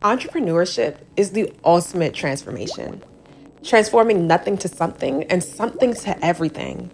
Entrepreneurship is the ultimate transformation, transforming nothing to something and something to everything.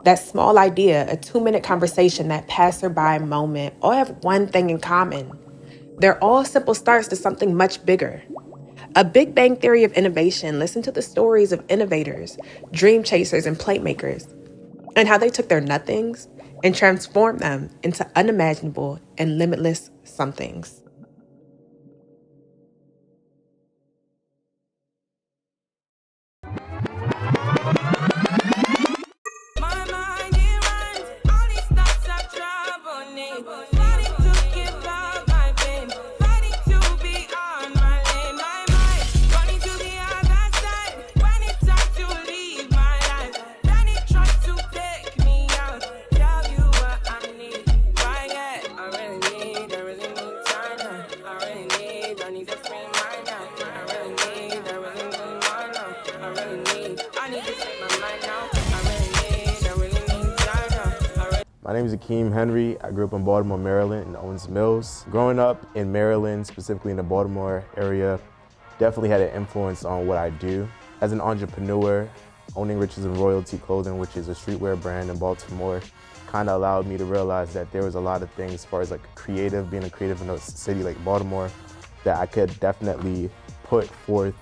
That small idea, a 2-minute conversation, that passerby moment, all have one thing in common. They're all simple starts to something much bigger. A Big Bang Theory of innovation. Listen to the stories of innovators, dream chasers, and platemakers, and how they took their nothings and transformed them into unimaginable and limitless somethings. My name is Akeem. I grew up in Baltimore, Maryland, in Owens Mills. Growing up in Maryland, specifically in the Baltimore area, definitely had an influence on what I do. As an entrepreneur, owning Riches and Royalty Clothing, which is a streetwear brand in Baltimore, kind of allowed me to realize that there was a lot of things as far as like being a creative in a city like Baltimore, that I could definitely put forth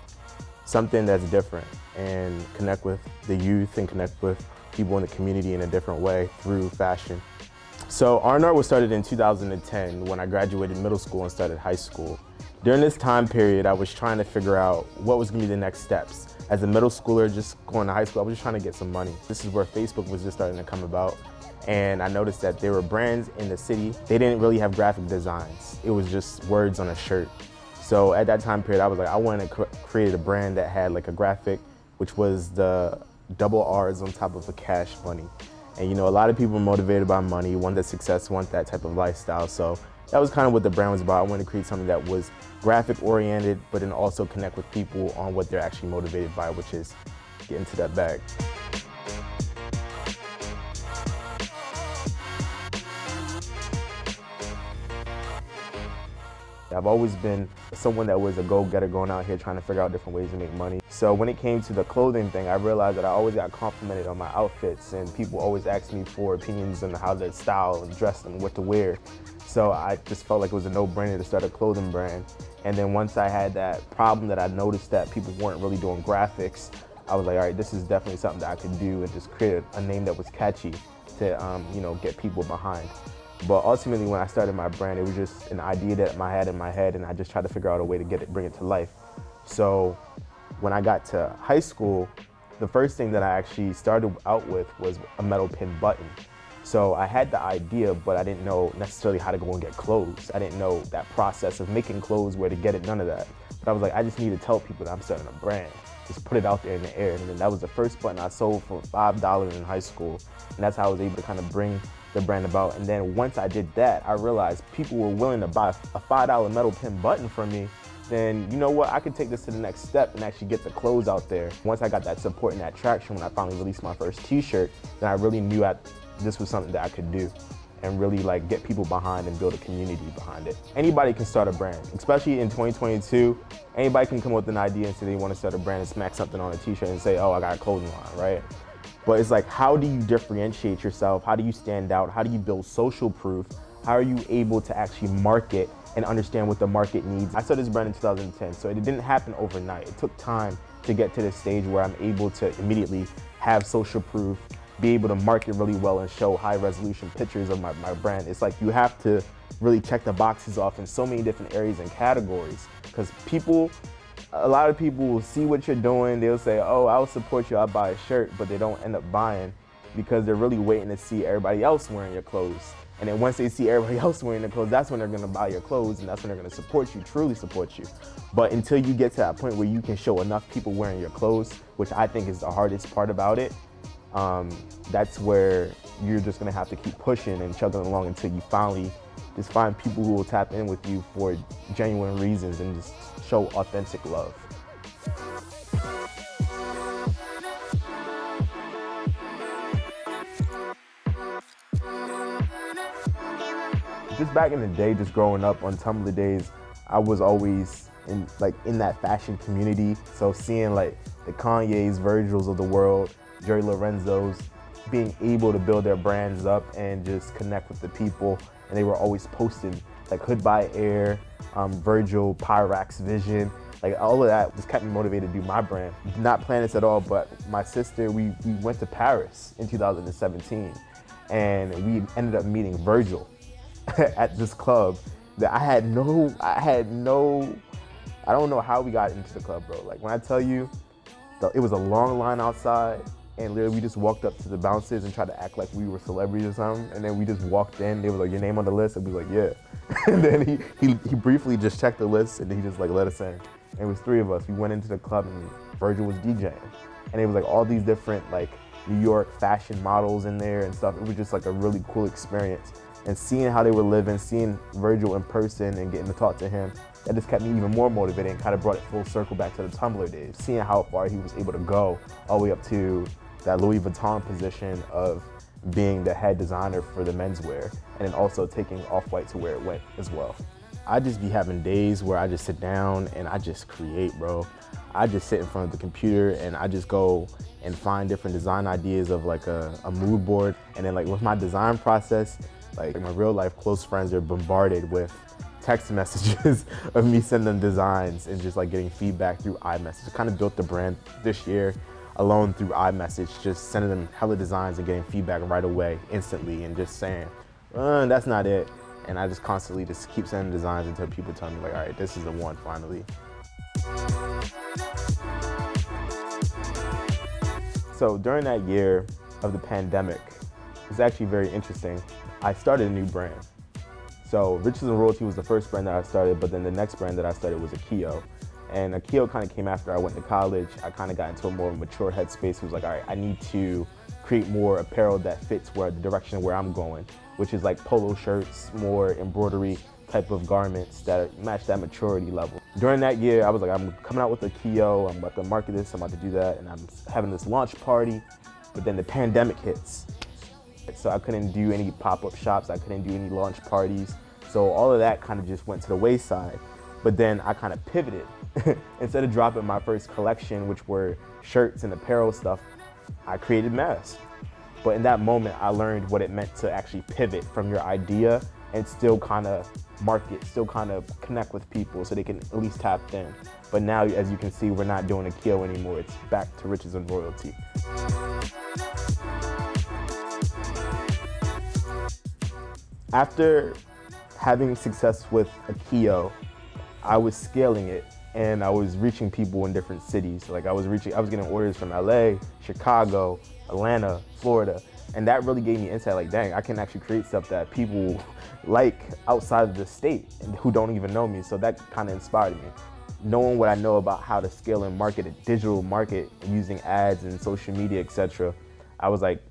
something that's different and connect with the youth and connect with people in the community in a different way through fashion. So R&R was started in 2010 when I graduated middle school and started high school. During this time period, I was trying to figure out what was gonna be the next steps. As a middle schooler, just going to high school, I was just trying to get some money. This is where Facebook was just starting to come about. And I noticed that there were brands in the city, they didn't really have graphic designs. It was just words on a shirt. So at that time period, I was like, I wanted to create a brand that had like a graphic, which was the double R's on top of a cash money. And you know, a lot of people are motivated by money, want the success, want that type of lifestyle. So that was kind of what the brand was about. I wanted to create something that was graphic oriented, but then also connect with people on what they're actually motivated by, which is getting to that bag. I've always been someone that was a go-getter, going out here trying to figure out different ways to make money. So when it came to the clothing thing, I realized that I always got complimented on my outfits, and people always asked me for opinions on how to style and dress and what to wear. So I just felt like it was a no-brainer to start a clothing brand. And then once I had that problem that I noticed that people weren't really doing graphics, I was like, all right, this is definitely something that I could do, and just create a name that was catchy to get people behind. But ultimately, when I started my brand, it was just an idea that I had in my head, and I just tried to figure out a way to bring it to life. So when I got to high school, the first thing that I actually started out with was a metal pin button. So I had the idea, but I didn't know necessarily how to go and get clothes. I didn't know that process of making clothes, where to get it, none of that. But I was like, I just need to tell people that I'm starting a brand. Just put it out there in the air. And then that was the first button I sold for $5 in high school. And that's how I was able to kind of bring the brand about. And then once I did that, I realized people were willing to buy a $5 metal pin button from me. Then you know what, I could take this to the next step and actually get the clothes out there. Once I got that support and that traction, when I finally released my first t-shirt, then I really knew this was something that I could do and really like get people behind and build a community behind it. Anybody can start a brand, especially in 2022. Anybody can come up with an idea and say they want to start a brand and smack something on a t-shirt and say, oh, I got a clothing line, right? But it's like, how do you differentiate yourself? How do you stand out? How do you build social proof? How are you able to actually market and understand what the market needs? I started this brand in 2010, so it didn't happen overnight. It took time to get to the stage where I'm able to immediately have social proof, be able to market really well and show high resolution pictures of my brand. It's like you have to really check the boxes off in so many different areas and categories, because a lot of people will see what you're doing, they'll say, oh, I'll support you, I'll buy a shirt, but they don't end up buying because they're really waiting to see everybody else wearing your clothes. And then once they see everybody else wearing the clothes, that's when they're gonna buy your clothes, and that's when they're gonna support you, truly support you. But until you get to that point where you can show enough people wearing your clothes, which I think is the hardest part about it, that's where you're just gonna have to keep pushing and chugging along until you finally just find people who will tap in with you for genuine reasons and just show authentic love. Just back in the day, just growing up on Tumblr days, I was always in that fashion community. So seeing like the Kanye's, Virgils of the world, Jerry Lorenzo's, being able to build their brands up and just connect with the people. And they were always posting like Hood by Air, Virgil, Pyrax Vision, like all of that just kept me motivated to do my brand. Not plan this at all, but my sister, we went to Paris in 2017 and we ended up meeting Virgil at this club that I don't know how we got into the club, bro. Like when I tell you, it was a long line outside and literally we just walked up to the bouncers and tried to act like we were celebrities or something. And then we just walked in, they were like, your name on the list? And we were like, yeah. And then he briefly just checked the list and then he just like let us in. And it was 3 of us. We went into the club and Virgil was DJing. And it was like all these different like New York fashion models in there and stuff. It was just like a really cool experience. And seeing how they were living, seeing Virgil in person and getting to talk to him, that just kept me even more motivated and kind of brought it full circle back to the Tumblr days. Seeing how far he was able to go all the way up to that Louis Vuitton position of being the head designer for the menswear and then also taking Off-White to where it went as well. I just be having days where I just sit down and I just create, bro. I just sit in front of the computer and I just go and find different design ideas of like a mood board. And then like with my design process, like my real life close friends are bombarded with text messages of me sending them designs and just like getting feedback through iMessage. I kind of built the brand this year alone through iMessage, just sending them hella designs and getting feedback right away, instantly, and just saying, that's not it. And I just constantly just keep sending designs until people tell me like, all right, this is the one finally. So during that year of the pandemic, it's actually very interesting. I started a new brand. So Riches and Royalty was the first brand that I started, but then the next brand that I started was Akeem. And Akeem kind of came after I went to college. I kind of got into a more mature headspace. It was like, all right, I need to create more apparel that fits the direction where I'm going, which is like polo shirts, more embroidery type of garments that match that maturity level. During that year, I was like, I'm coming out with Akeem, I'm about to market this, I'm about to do that, and I'm having this launch party, but then the pandemic hits. So I couldn't do any pop-up shops, I couldn't do any launch parties. So all of that kind of just went to the wayside. But then I kind of pivoted. Instead of dropping my first collection, which were shirts and apparel stuff, I created masks. But in that moment, I learned what it meant to actually pivot from your idea and still kind of market, still kind of connect with people so they can at least tap in. But now, as you can see, we're not doing Akeem anymore. It's back to Riches and Royalty. After having success with Akeem, I was scaling it and I was reaching people in different cities. Like I was getting orders from LA, Chicago, Atlanta, Florida. And that really gave me insight, like, dang, I can actually create stuff that people like outside of the state and who don't even know me. So that kind of inspired me. Knowing what I know about how to scale and market a digital market using ads and social media, etc., I was like,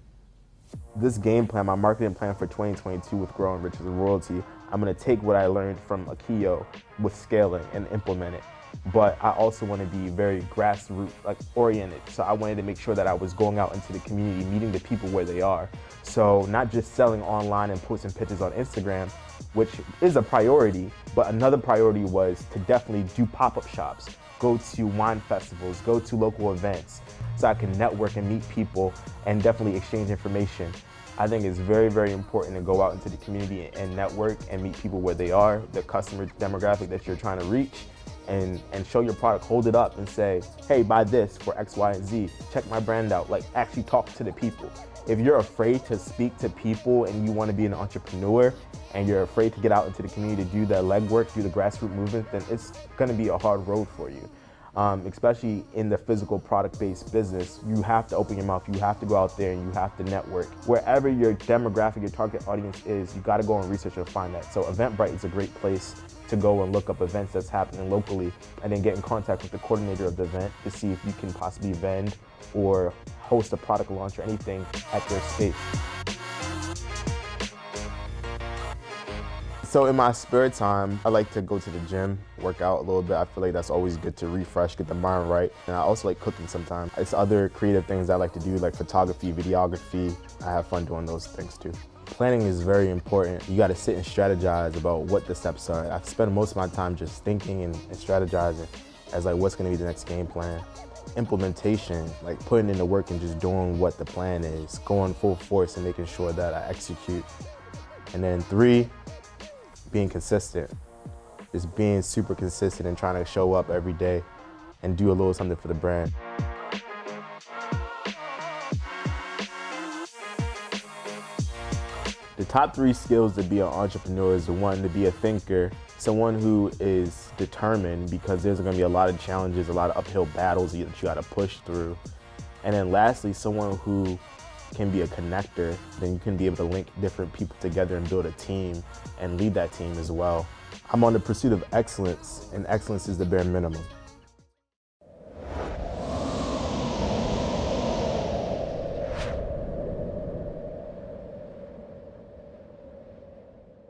this game plan, my marketing plan for 2022 with growing Riches and Royalty, I'm gonna take what I learned from Akeem with scaling and implement it. But I also want to be very grassroots, like oriented. So I wanted to make sure that I was going out into the community, meeting the people where they are. So not just selling online and posting pictures on Instagram, which is a priority, but another priority was to definitely do pop-up shops, go to wine festivals, go to local events, so I can network and meet people and definitely exchange information. I think it's very, very important to go out into the community and network and meet people where they are, the customer demographic that you're trying to reach, and show your product, hold it up and say, hey, buy this for X, Y, and Z. Check my brand out, like actually talk to the people. If you're afraid to speak to people and you want to be an entrepreneur and you're afraid to get out into the community to do the legwork, do the grassroots movement, then it's gonna be a hard road for you. Especially in the physical product-based business, you have to open your mouth, you have to go out there and you have to network. Wherever your demographic, your target audience is, you gotta go and research and find that. So Eventbrite is a great place to go and look up events that's happening locally and then get in contact with the coordinator of the event to see if you can possibly vend or host a product launch or anything at their space. So in my spare time, I like to go to the gym, work out a little bit. I feel like that's always good to refresh, get the mind right. And I also like cooking sometimes. It's other creative things I like to do, like photography, videography. I have fun doing those things too. Planning is very important. You gotta sit and strategize about what the steps are. I spend most of my time just thinking and strategizing as like what's gonna be the next game plan. Implementation, like putting in the work and just doing what the plan is, going full force and making sure that I execute. And then 3, being consistent. Just being super consistent and trying to show up every day and do a little something for the brand. The top 3 skills to be an entrepreneur is the one, to be a thinker, someone who is determined because there's gonna be a lot of challenges, a lot of uphill battles that you gotta push through. And then lastly, someone who can be a connector. Then you can be able to link different people together and build a team and lead that team as well. I'm on the pursuit of excellence, and excellence is the bare minimum.